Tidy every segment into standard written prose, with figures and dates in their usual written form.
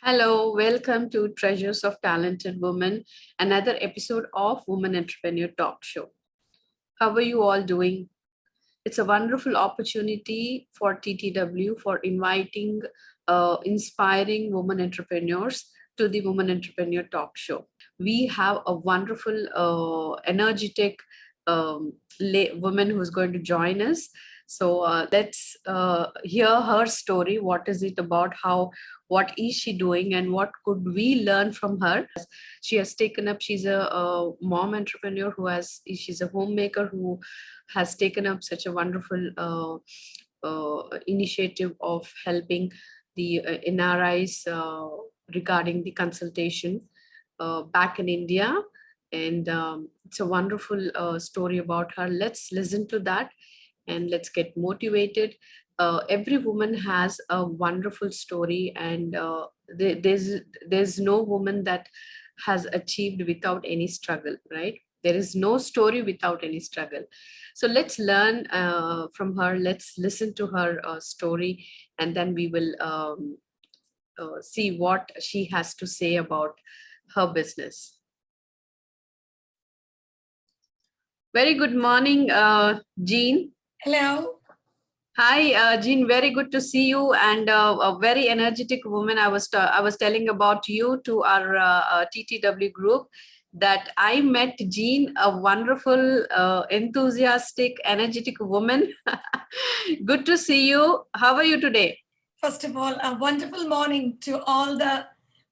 Hello, welcome to Treasures of Talented Women, another episode of Woman Entrepreneur Talk Show. How are you all doing? It's a wonderful opportunity for TTW for inviting inspiring women entrepreneurs to the Woman Entrepreneur Talk Show. We have a wonderful, energetic woman who's going to join us. So let's hear her story. What is it about? What is she doing, and what could we learn from her? She has taken up. She's a mom entrepreneur she's a homemaker who has taken up such a wonderful initiative of helping the NRIs regarding the consultation back in India. And it's a wonderful story about her. Let's listen to that and let's get motivated. Every woman has a wonderful story, and there's no woman that has achieved without any struggle, right? There is no story without any struggle. So let's learn from her. Let's listen to her story, and then we will see what she has to say about her business. Very good morning, Jean. Hello. Hi, Jean. Very good to see you, and a very energetic woman. I was telling about you to our TTW group that I met Jean, a wonderful, enthusiastic, energetic woman. Good to see you. How are you today? First of all, a wonderful morning to all the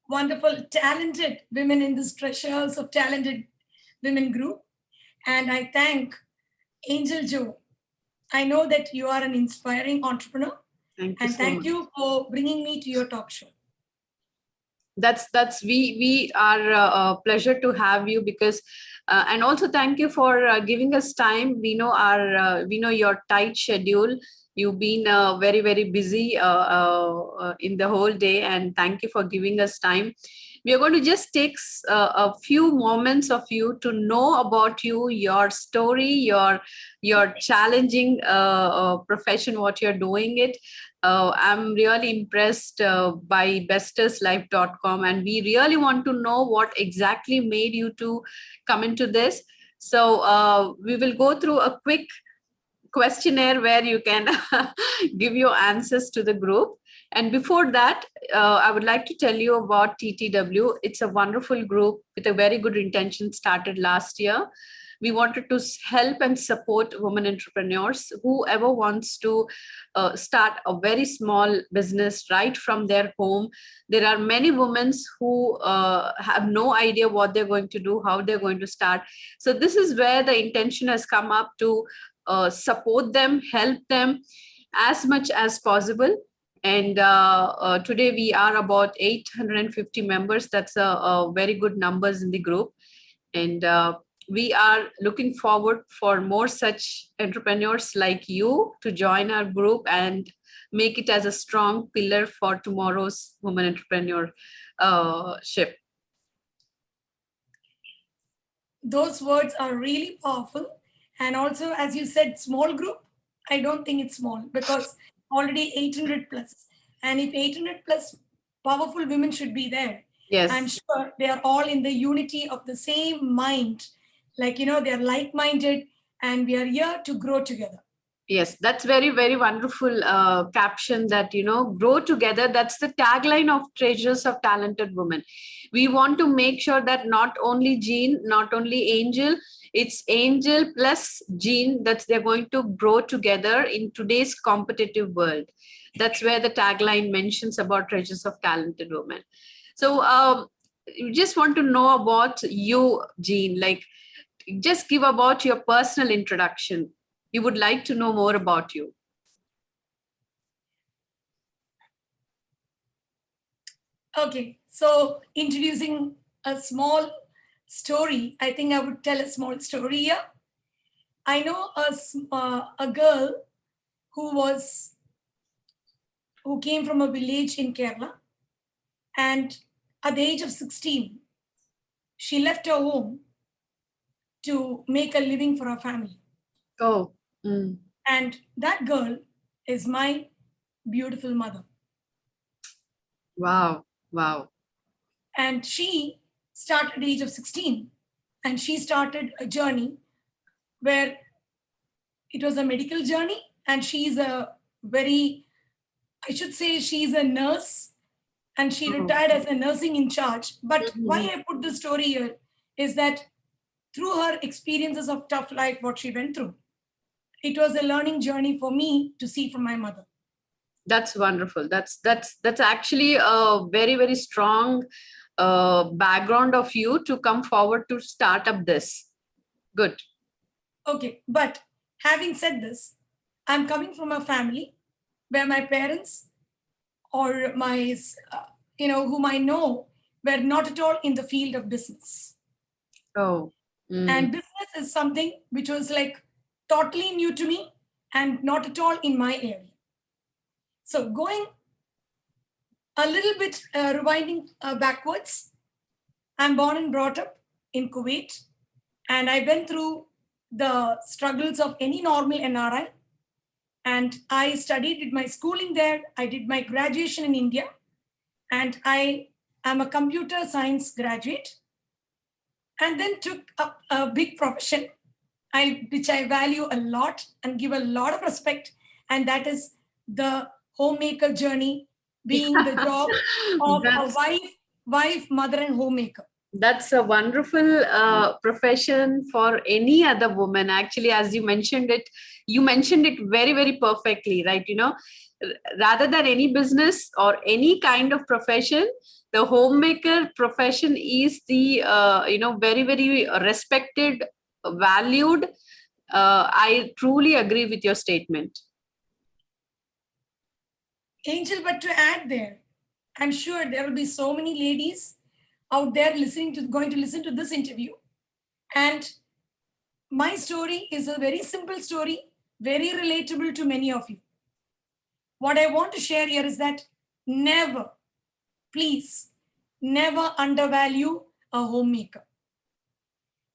wonderful, talented women in this Treasures of Talented Women group. And I thank Angel Joe. I know that you are an inspiring entrepreneur. Thank you for bringing me to your talk show. We are a pleasure to have you, because and also thank you for giving us time. We know your tight schedule. You've been very busy in the whole day, and thank you for giving us time. We are going to just take a few moments of you to know about you, your story, your challenging profession, what you're doing it. I'm really impressed by besterslife.com, and we really want to know what exactly made you to come into this. So we will go through a quick questionnaire where you can give your answers to the group. And before that, I would like to tell you about TTW. It's a wonderful group with a very good intention, started last year. We wanted to help and support women entrepreneurs, whoever wants to start a very small business right from their home. There are many women who have no idea what they're going to do, how they're going to start. So this is where the intention has come up to support them, help them as much as possible. And today we are about 850 members. That's a very good numbers in the group. And we are looking forward for more such entrepreneurs like you to join our group and make it as a strong pillar for tomorrow's women entrepreneurship. Those words are really powerful. And also, as you said, small group, I don't think it's small because already 800 plus. And if 800 plus powerful women should be there, Yes, I'm sure they are all in the unity of the same mind. Like, they're like-minded and we are here to grow together. Yes, that's very wonderful caption that, grow together. That's the tagline of Treasures of Talented Women. We want to make sure that not only Jean, not only Angel, it's Angel plus Jean, that they're going to grow together in today's competitive world. That's where the tagline mentions about Treasures of Talented Women. So you just want to know about you, Jean, like just give about your personal introduction. We would like to know more about you. Okay, so introducing a small story, I think I would tell a small story here. I know a girl who came from a village in Kerala, and at the age of 16, she left her home to make a living for her family. Oh. And that girl is my beautiful mother. Wow. Wow. And she started at the age of 16, and she started a journey where it was a medical journey, and she's a very, I should say, she's a nurse, and she Oh. retired as a nursing in charge. But why Mhm. I put the story here is that through her experiences of tough life, what she went through, it was a learning journey for me to see from my mother. That's wonderful. That's actually a very, very strong background of you to come forward to start up this. Good. Okay, but having said this, I'm coming from a family where my parents or my, whom I know, were not at all in the field of business. Oh. Mm. And business is something which was like totally new to me and not at all in my area. So going a little bit rewinding backwards, I'm born and brought up in Kuwait, and I went through the struggles of any normal NRI. And I studied, did my schooling there. I did my graduation in India, and I am a computer science graduate. And then took up a big profession, which I value a lot and give a lot of respect, and that is the homemaker journey, being the job of a That's wife, mother, and homemaker. that's a wonderful profession for any other woman. Actually, as you mentioned it very, very perfectly, right? Rather than any business or any kind of profession, the homemaker profession is the very, very respected, valued. I truly agree with your statement. Angel, but to add there, I'm sure there will be so many ladies out there going to listen to this interview. And my story is a very simple story, very relatable to many of you. What I want to share here is that never, please, never undervalue a homemaker.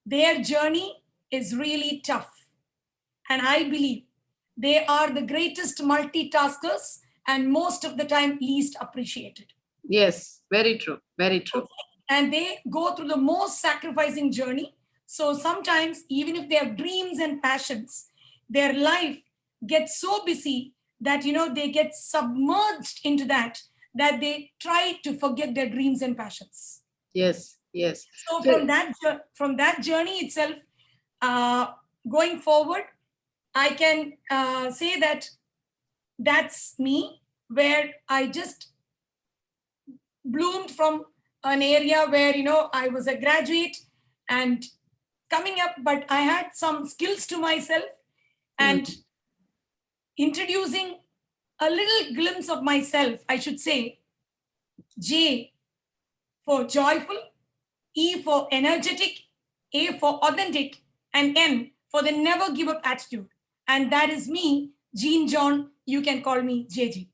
Their journey is really tough. And I believe they are the greatest multitaskers and most of the time least appreciated. Yes, very true. Very true. Okay? And they go through the most sacrificing journey. So sometimes, even if they have dreams and passions, their life gets so busy that they get submerged into that they try to forget their dreams and passions. Yes, yes. So So, from that journey itself, uh, going forward, I can say that that's me, where I just bloomed from an area where I was a graduate and coming up, but I had some skills to myself, mm, and introducing a little glimpse of myself, I should say. J for joyful, E for energetic, A for authentic, and N for the never give up attitude. And that is me, Jean John. You can call me JG.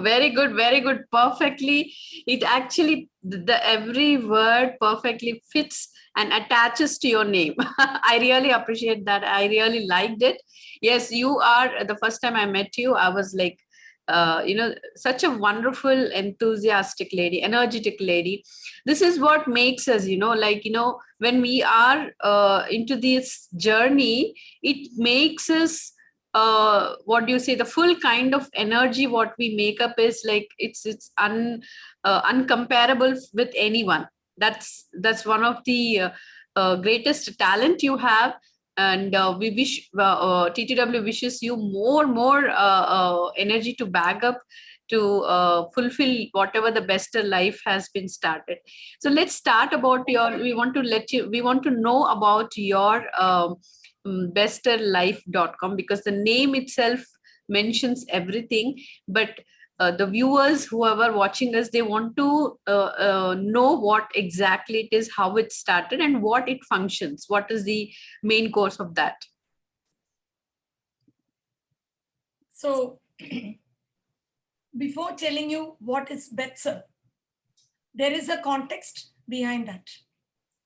very good, very good. Perfectly. It actually, the every word perfectly fits and attaches to your name. I really appreciate that. I really liked it. Yes, you are. The first time I met you, I was like, such a wonderful, enthusiastic lady, energetic lady. This is what makes us, when we are into this journey, it makes us what do you say, the full kind of energy what we make up is like it's uncomparable with anyone. That's one of the greatest talent you have. And we wish TTW wishes you more energy to back up to fulfill whatever the best life has been started. So let's start about your we want to know about your besterlife.com, because the name itself mentions everything. But the viewers, whoever watching us, they want to know what exactly it is, how it started, and what it functions. What is the main course of that? So, before telling you what is Betser, there is a context behind that.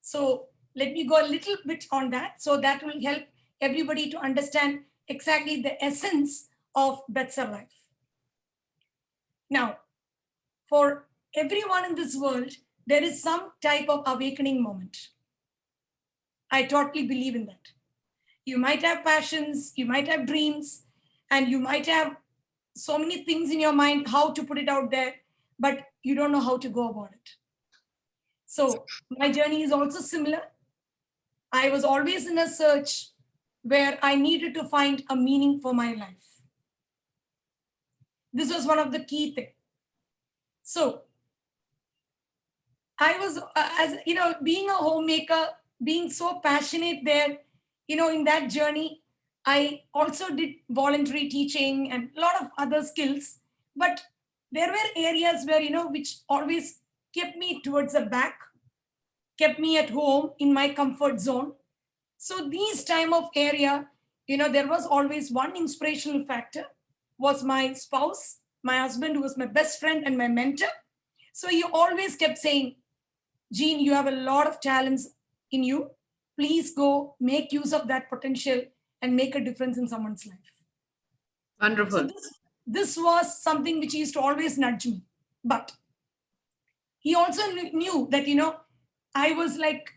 So, let me go a little bit on that. So, that will help everybody to understand exactly the essence of Betser life. Now, for everyone in this world, there is some type of awakening moment. I totally believe in that. You might have passions, you might have dreams, and you might have so many things in your mind, how to put it out there, but you don't know how to go about it. So my journey is also similar. I was always in a search where I needed to find a meaning for my life. This was one of the key things. So I was, as you know, being a homemaker, being so passionate there, in that journey, I also did voluntary teaching and a lot of other skills. But there were areas where, which always kept me towards the back, kept me at home in my comfort zone. So these time of area, there was always one inspirational factor, was my spouse, my husband, who was my best friend and my mentor. So he always kept saying, Jean, you have a lot of talents in you. Please go make use of that potential and make a difference in someone's life. Wonderful. So this was something which he used to always nudge me. But he also knew that, I was like,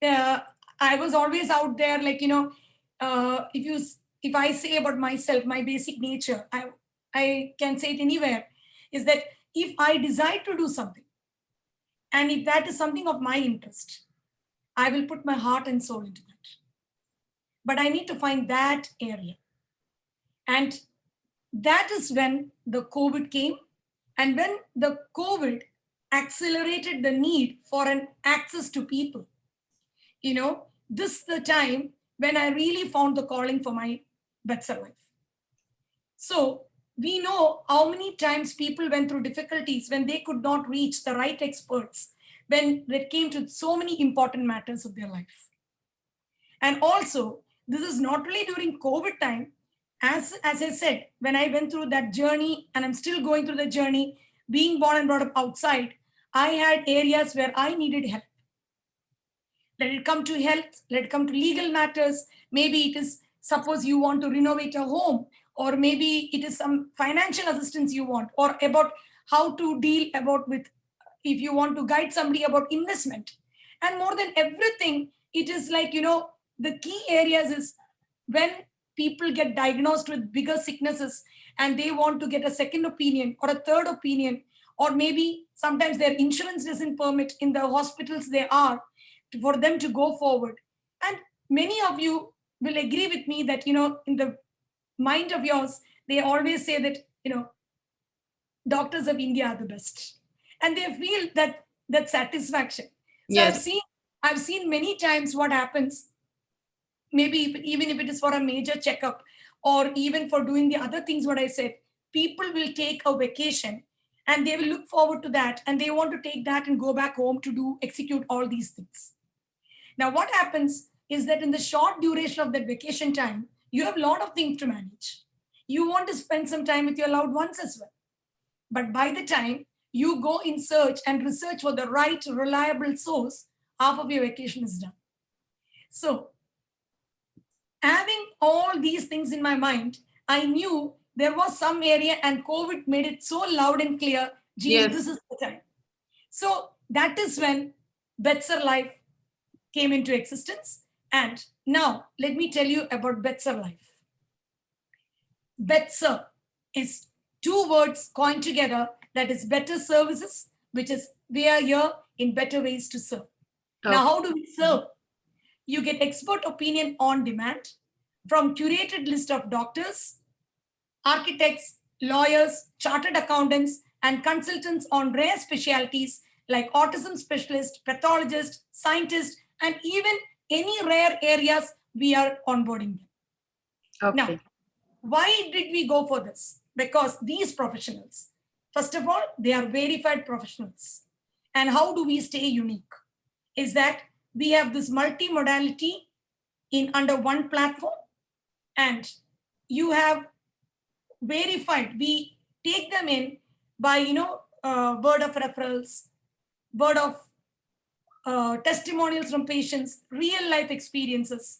I was always out there, like, if I say about myself, my basic nature, I can say it anywhere, is that if I decide to do something, and if that is something of my interest, I will put my heart and soul into that. But I need to find that area. And that is when the COVID came. And when the COVID accelerated the need for an access to people, this is the time when I really found the calling for my better life. So we know how many times people went through difficulties when they could not reach the right experts, when it came to so many important matters of their life. And also, this is not only during COVID time, as I said, when I went through that journey, and I'm still going through the journey, being born and brought up outside, I had areas where I needed help. Let it come to health, let it come to legal matters. Maybe it is, suppose you want to renovate a home, or maybe it is some financial assistance you want, or about how to deal about with, if you want to guide somebody about investment. And more than everything, it is like, the key areas is when people get diagnosed with bigger sicknesses and they want to get a second opinion or a third opinion, or maybe sometimes their insurance doesn't permit in the hospitals they are for them to go forward. And many of you will agree with me that, in the mind of yours, they always say that, doctors of India are the best. And they feel that satisfaction. So Yes. I've seen many times what happens, maybe even if it is for a major checkup, or even for doing the other things what I said, people will take a vacation and they will look forward to that, and they want to take that and go back home to execute all these things. Now, what happens is that in the short duration of that vacation time, you have a lot of things to manage. You want to spend some time with your loved ones as well. But by the time you go in search and research for the right, reliable source, half of your vacation is done. So, having all these things in my mind, I knew there was some area, and COVID made it so loud and clear, Jean, this is the time. So that is when Better Life came into existence. And now let me tell you about Better Life. Better is two words coined together, that is better services, which is we are here in better ways to serve. Okay. Now, how do we serve? You get expert opinion on demand from curated list of doctors, architects, lawyers, chartered accountants, and consultants on rare specialties like autism specialist, pathologist, scientist, and even any rare areas we are onboarding them. Okay. Now, why did we go for this? Because these professionals, first of all, they are verified professionals. And how do we stay unique? Is that we have this multi-modality in under one platform, and you have verified, we take them in by, word of referrals, word of testimonials from patients, real life experiences.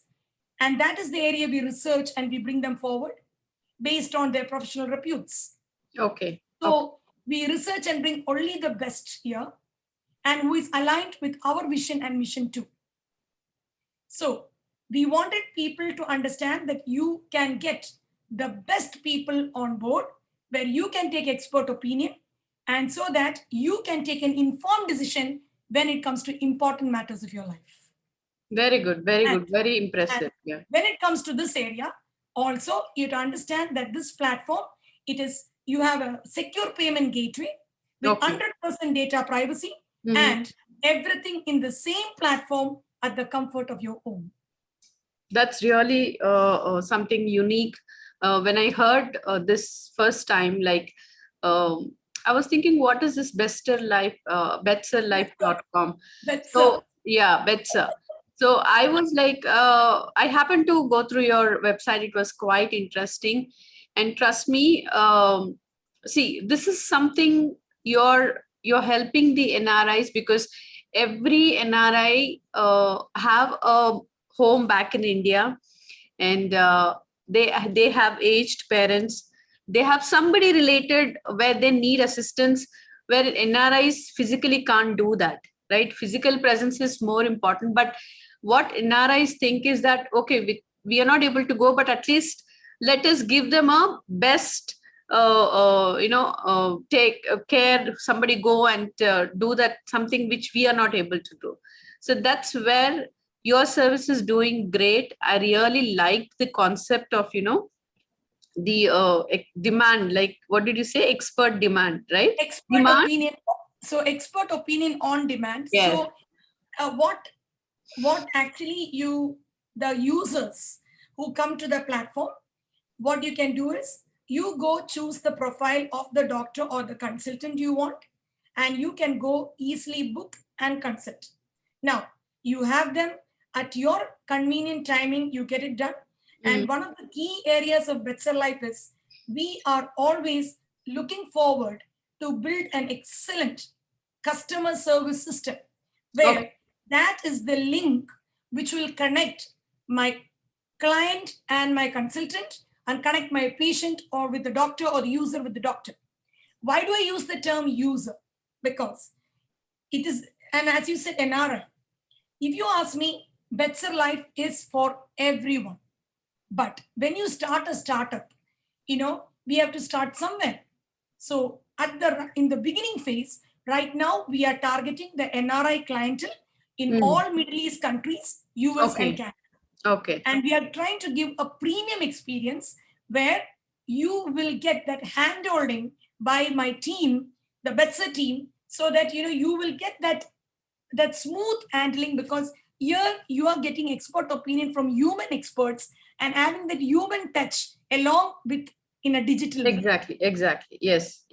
And that is the area we research and we bring them forward based on their professional reputes. Okay. So we research and bring only the best here, and who is aligned with our vision and mission too. So we wanted people to understand that you can get the best people on board, where you can take expert opinion, and so that you can take an informed decision when it comes to important matters of your life. Very good, very And- good, very impressive. Yeah. When it comes to this area, also you have to understand that this platform, you have a secure payment gateway with Okay. 100% data privacy, Mhm. and everything in the same platform at the comfort of your home. That's really something unique. When I heard this first time, like I was thinking, what is this Betser Life, betserlife.com? So yeah, Betser. So I was like, I happened to go through your website. It was quite interesting, and trust me, see, this is something you're helping the NRIs, because every NRI have a home back in India, and they have aged parents. They have somebody related where they need assistance, where NRIs physically can't do that, right? Physical presence is more important. But what NRIs think is that, okay, we are not able to go, but at least let us give them a best take care, somebody go and do that, something which we are not able to do. So that's where your service is doing great. I really like the concept of the demand, like what did you say, expert demand, right? Expert Demand. opinion. So expert opinion on demand. Yes. So what actually the users who come to the platform, what you can do is you go choose the profile of the doctor or the consultant you want, and you can go easily book and consult. Now you have them at your convenient timing, you get it done. And one of the key areas of Betser Life is we are always looking forward to build an excellent customer service system, where that is the link which will connect my client and my consultant, and connect my patient or with the doctor, or the user with the doctor. Why do I use the term user? Because it is, and as you said, NRI. If you ask me, Betser Life is for everyone. But when you start a startup, we have to start somewhere. So in the beginning phase, right now we are targeting the NRI clientele in all Middle East countries, US and Canada. Okay. And we are trying to give a premium experience where you will get that hand-holding by my team, the Betser team, so that you will get that smooth handling, because here you are getting expert opinion from human experts and having that human touch along with in a digital way. Exactly. Yes.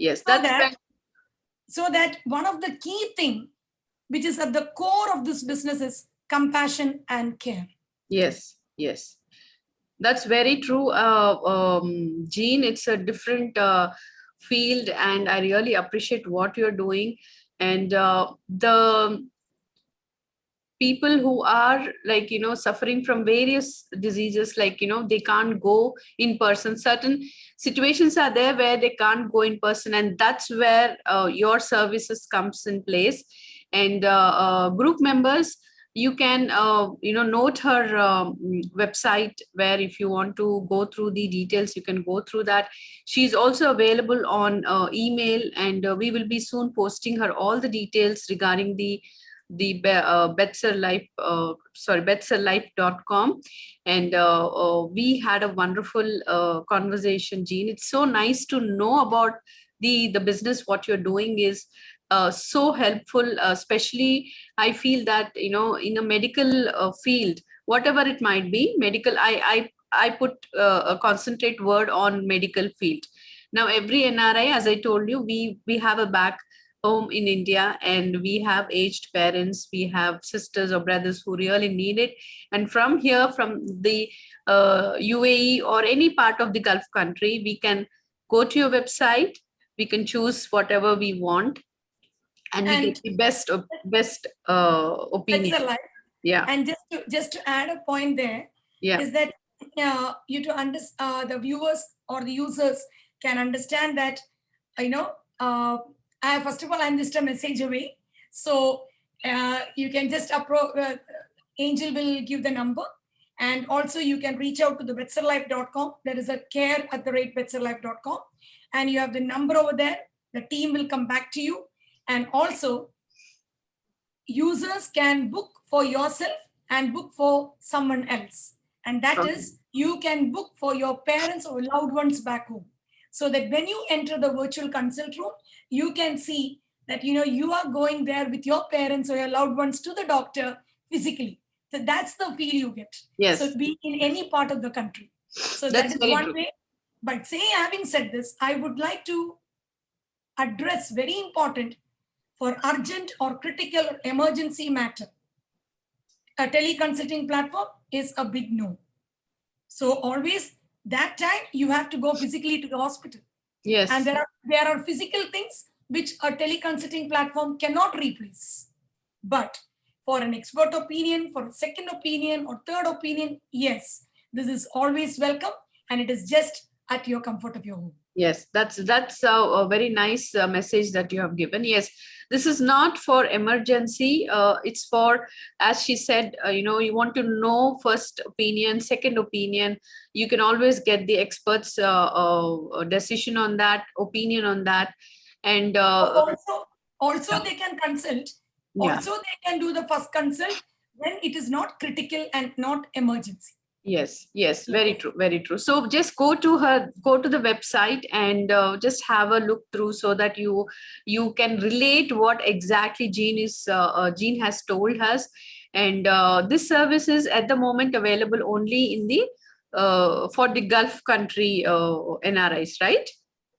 So that one of the key thing which is at the core of this business is compassion and care. Yes. That's very true, Jean. It's a different field, and I really appreciate what you're doing. And the people who are like suffering from various diseases, like they can't go in person. Certain situations are there where they can't go in person, and that's where your services comes in place. And group members, you can note her website, where if you want to go through the details, you can go through that. She's also available on email, and we will be soon posting her all the details regarding the Betser Life, betserlife.com. And we had a wonderful conversation, Jean. It's so nice to know about the business. What you're doing is so helpful, especially I feel that in a medical field, whatever it might be, medical, I put a concentrate word on medical field. Now every NRI, as I told you, we have a back home in India, and we have aged parents, we have sisters or brothers who really need it. And from here, from the UAE or any part of the Gulf country, we can go to your website, we can choose whatever we want, and we get the best opinion. Yeah. And just to add a point there, is that the viewers or the users can understand that first of all, I'm just a message away. So you can just approach, Angel will give the number. And also you can reach out to the betserlife.com. There is a care@betserlife.com. And you have the number over there. The team will come back to you. And also users can book for yourself and book for someone else. And that is, you can book for your parents or loved ones back home. So that when you enter the virtual consult room, you can see that, you are going there with your parents or your loved ones to the doctor physically. So that's the feel you get. Yes. So be in any part of the country. So That's that is one true. way. But having said this, I would like to address very important for urgent or critical or emergency matter. A teleconsulting platform is a big no. So always that time you have to go physically to the hospital. Yes. And there are physical things which a teleconsulting platform cannot replace. But for an expert opinion, for a second opinion or third opinion, yes, this is always welcome, and it is just at your comfort of your home. Yes, that's a very nice message that you have given. Yes, this is not for emergency. It's for, as she said, you want to know first opinion, second opinion. You can always get the experts' decision on that, opinion on that, and also they can consult. Yeah. Also, they can do the first consult when it is not critical and not emergency. Yes, very true, very true. So just go to the website and just have a look through so that you can relate what exactly Jean has told us. And this service is at the moment available only in the for the Gulf country NRIs, right?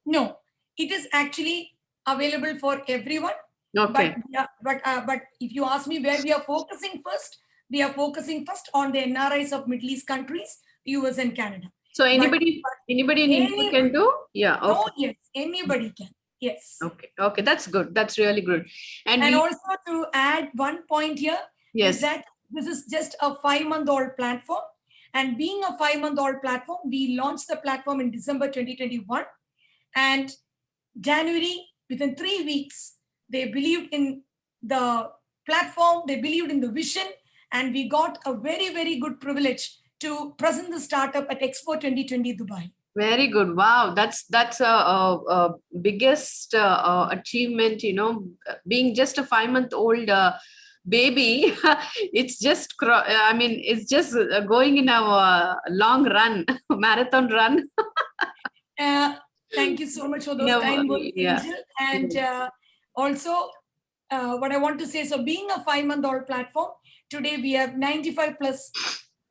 No, it is actually available for everyone. Okay. But if you ask me where we are focusing first, we are focusing first on the NRIs of Middle East countries, US and Canada. So anybody in India can do? Yeah. Okay. Oh, yes, anybody can. Yes. Okay, that's good. That's really good. And also to add one point here, yes, is that this is just a 5-month-old platform. And being a 5-month-old platform, we launched the platform in December 2021. And January, within 3 weeks, they believed in the platform, they believed in the vision, and we got a very, very good privilege to present the startup at Expo 2020 Dubai. Very good. Wow, that's a biggest achievement. Being just a 5-month-old baby, it's just it's just going in a long run, marathon run. Thank you so much for those kind words, Angel. And also, what I want to say, so being a 5-month-old platform, today we have 95 plus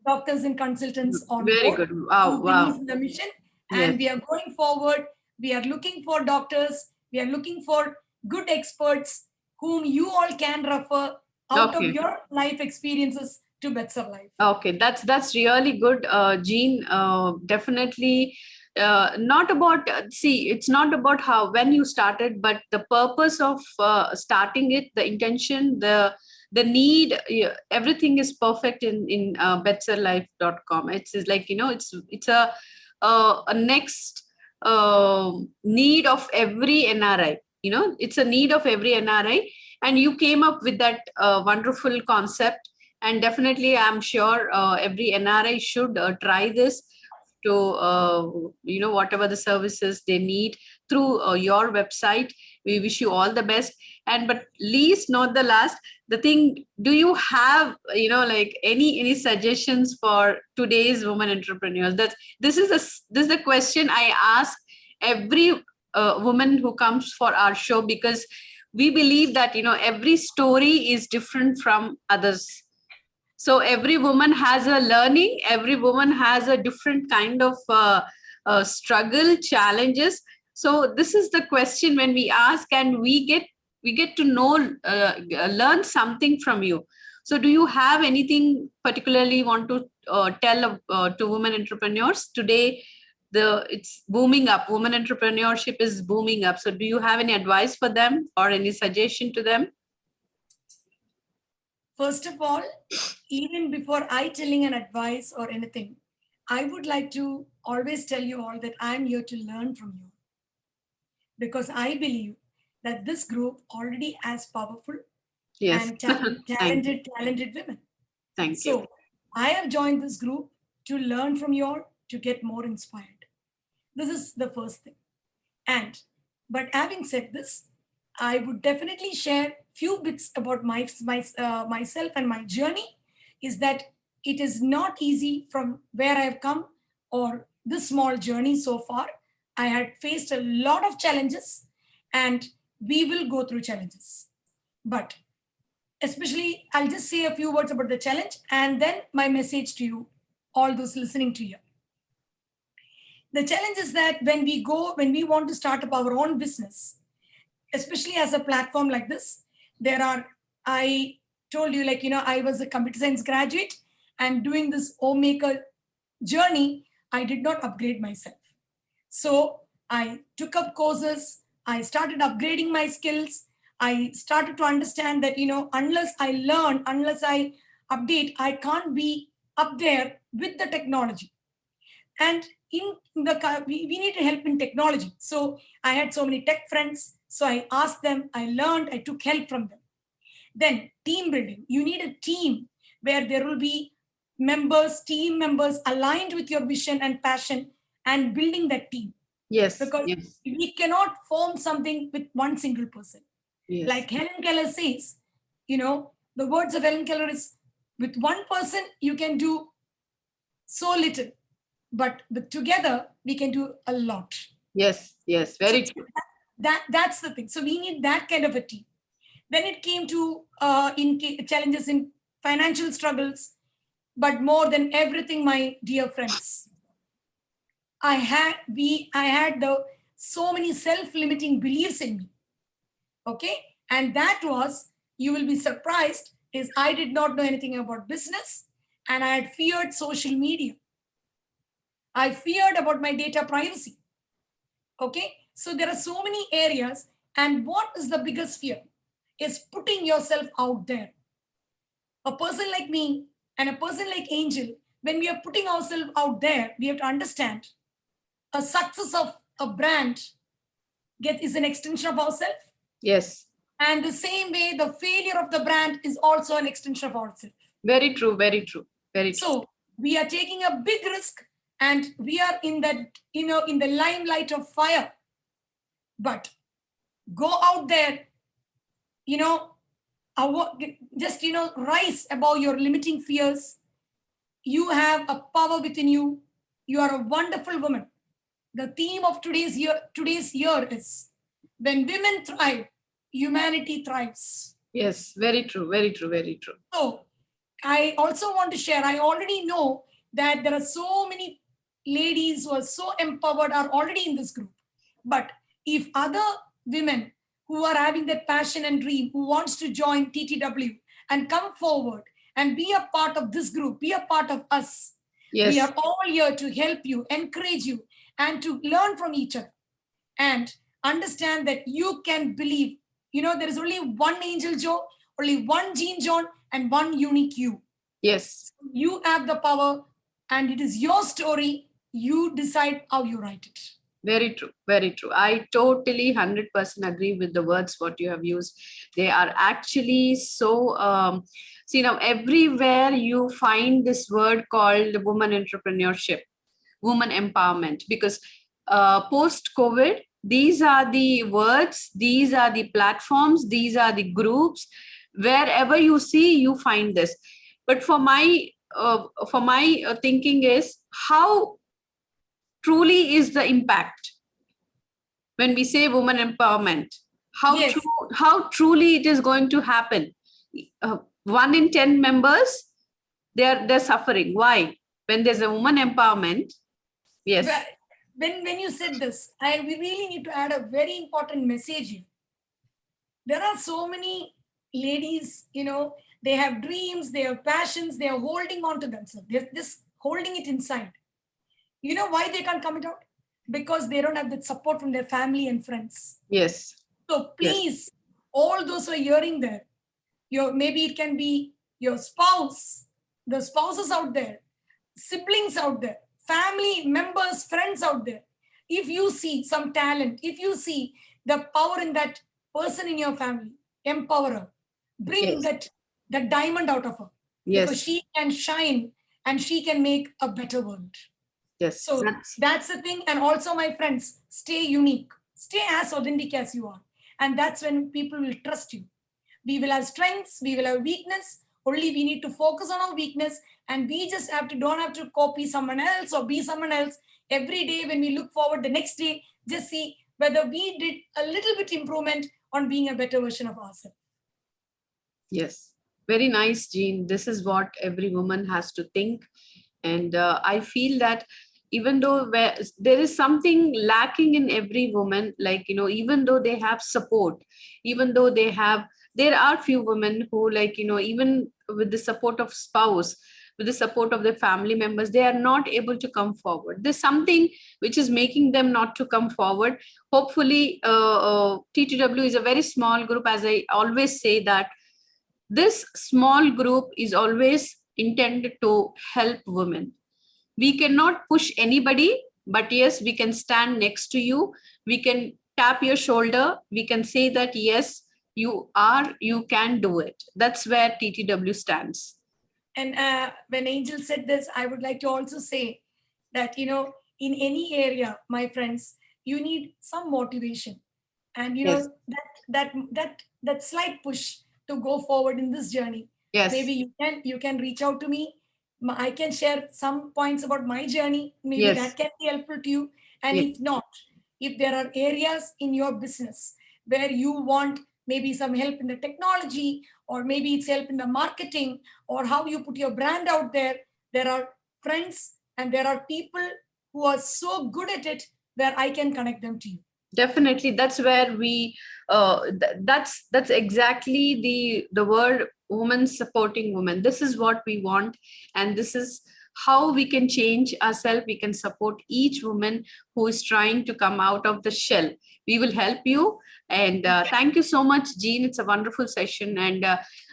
doctors and consultants on board. Very good. Wow. The mission. And we are going forward. We are looking for doctors. We are looking for good experts whom you all can refer out of your life experiences to Betser Life. Okay, that's really good, Jean. Definitely. Not about it's not about when you started, but the purpose of starting it, the intention, the need, everything is perfect in betserlife.com. It's like it's a next need of every NRI. It's a need of every NRI, and you came up with that wonderful concept. And definitely, I'm sure every NRI should try this to whatever the services they need through your website. We wish you all the best. And but least not the last, the thing, do you have like any suggestions for today's women entrepreneurs? This is the question I ask every woman who comes for our show, because we believe that every story is different from others. So every woman has a learning, every woman has a different kind of struggle, challenges. So this is the question when we ask, and we get to know, learn something from you. So do you have anything particularly want to tell to women entrepreneurs today? It's booming up. Women entrepreneurship is booming up. So do you have any advice for them or any suggestion to them? First of all, even before I telling an advice or anything, I would like to always tell you all that I'm here to learn from you. Because I believe that this group already has powerful Yes. and Thank you. talented women. Thank you. So I have joined this group to learn from you all, to get more inspired. This is the first thing. But having said this, I would definitely share few bits about myself and my journey. Is that it is not easy from where I have come or this small journey so far. I had faced a lot of challenges, and we will go through challenges. But especially, I'll just say a few words about the challenge and then my message to you, all those listening to you. The challenge is that when we want to start up our own business, especially as a platform like this, I told you, like, I was a computer science graduate, and doing this homemaker journey, I did not upgrade myself. So I took up courses, I started upgrading my skills. I started to understand that, unless I learn, unless I update, I can't be up there with the technology. And we need help in technology. So I had so many tech friends. So I asked them, I learned, I took help from them. Then team building. You need a team where there will be team members aligned with your vision and passion, and building that team. Yes. Because yes. we cannot form something with one single person. Yes. Like Helen Keller says, the words of Helen Keller is, with one person, you can do so little, but together we can do a lot. Yes, yes, very true. That's the thing. So we need that kind of a team. When it came to challenges in financial struggles, but more than everything, my dear friends, I had so many self-limiting beliefs in me. Okay, and that was, you will be surprised, is I did not know anything about business, and I had feared social media. I feared about my data privacy. Okay, so there are so many areas, and what is the biggest fear? Is putting yourself out there. A person like me and a person like Angel, when we are putting ourselves out there, we have to understand a success of a brand is an extension of ourselves. Yes. And the same way, the failure of the brand is also an extension of ourselves. Very true, very true, very true. So we are taking a big risk, and we are in that, in the limelight of fire. But go out there, just, rise above your limiting fears. You have a power within you. You are a wonderful woman. The theme of today's year is, when women thrive, humanity thrives. Yes, very true, very true, very true. So I also want to share, I already know that there are so many ladies who are so empowered are already in this group. But if other women who are having that passion and dream, who wants to join TTW and come forward and be a part of this group, be a part of us. Yes. We are all here to help you, encourage you, and to learn from each other. And understand that you can believe, there is only one Angel Jo, only one Jean John, and one unique you. Yes. You have the power, and it is your story. You decide how you write it. Very true, very true. I totally 100% agree with the words what you have used. They are actually so, see, now everywhere you find this word called woman entrepreneurship, woman empowerment, because post-COVID, these are the words, these are the platforms, these are the groups. Wherever you see, you find this. But for my thinking is, how truly is the impact when we say woman empowerment? Yes. How truly it is going to happen? 1 in 10 members, they're suffering. Why? When there's a woman empowerment, yes. When you said this, we really need to add a very important message here. There are so many ladies, they have dreams, they have passions, they are holding on to themselves. They're just holding it inside. You know why they can't come it out? Because they don't have that support from their family and friends. Yes. So please, all those who are hearing there, maybe it can be your spouse, the spouses out there, siblings out there, family members, friends out there. If you see some talent, if you see the power in that person in your family, empower her, bring Yes. that diamond out of her, Yes. because she can shine and she can make a better world. Yes. So that's the thing. And also, my friends, stay unique, stay as authentic as you are. And that's when people will trust you. We will have strengths, we will have weakness. Only we need to focus on our weakness, and we just don't have to copy someone else or be someone else. Every day when we look forward the next day, just see whether we did a little bit improvement on being a better version of ourselves. Yes. Very nice, Jean. This is what every woman has to think. And I feel that even though there is something lacking in every woman, like, even though they have support, even though there are few women who, like, even with the support of spouse, with the support of their family members, they are not able to come forward. There's something which is making them not to come forward. Hopefully, TTW is a very small group. As I always say, that this small group is always intended to help women. We cannot push anybody, but yes, we can stand next to you. We can tap your shoulder. We can say that, yes, you can do it. That's where TTW stands. And when Angel said this, I would like to also say that, in any area, my friends, you need some motivation. And, Yes. that slight push to go forward in this journey. Yes. Maybe you can reach out to me. I can share some points about my journey. Maybe Yes. that can be helpful to you. And Yes. if not, if there are areas in your business where you want maybe some help in the technology, or maybe it's help in the marketing, or how you put your brand out there are friends and there are people who are so good at it, where I can connect them to you. Definitely, that's where we that's exactly the word, woman supporting women. This is what we want, and this is how we can change ourselves. We can support each woman who is trying to come out of the shell. We will help you. And thank you so much, Jean. It's a wonderful session, and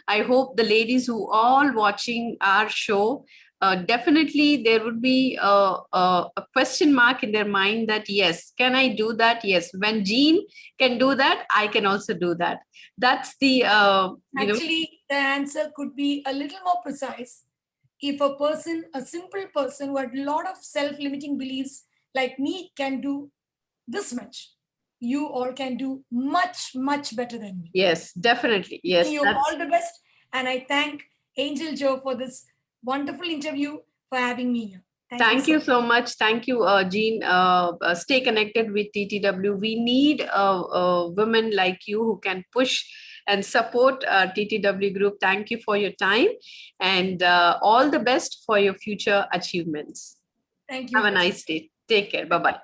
I hope the ladies who all watching our show, definitely there would be a question mark in their mind that, yes, can I do that? Yes, when Jean can do that, I can also do that. That's the actually the answer could be a little more precise. If a simple person who had a lot of self-limiting beliefs like me can do this much, you all can do much, much better than me. Yes, definitely. Yes, you all the best. And I thank Angel Joe for this wonderful interview, for having me here. Thank you so much. Thank you, Jean. Stay connected with TTW. We need women like you who can push and support TTW group. Thank you for your time, and all the best for your future achievements. Thank you. Have a nice day. Take care. Bye-bye.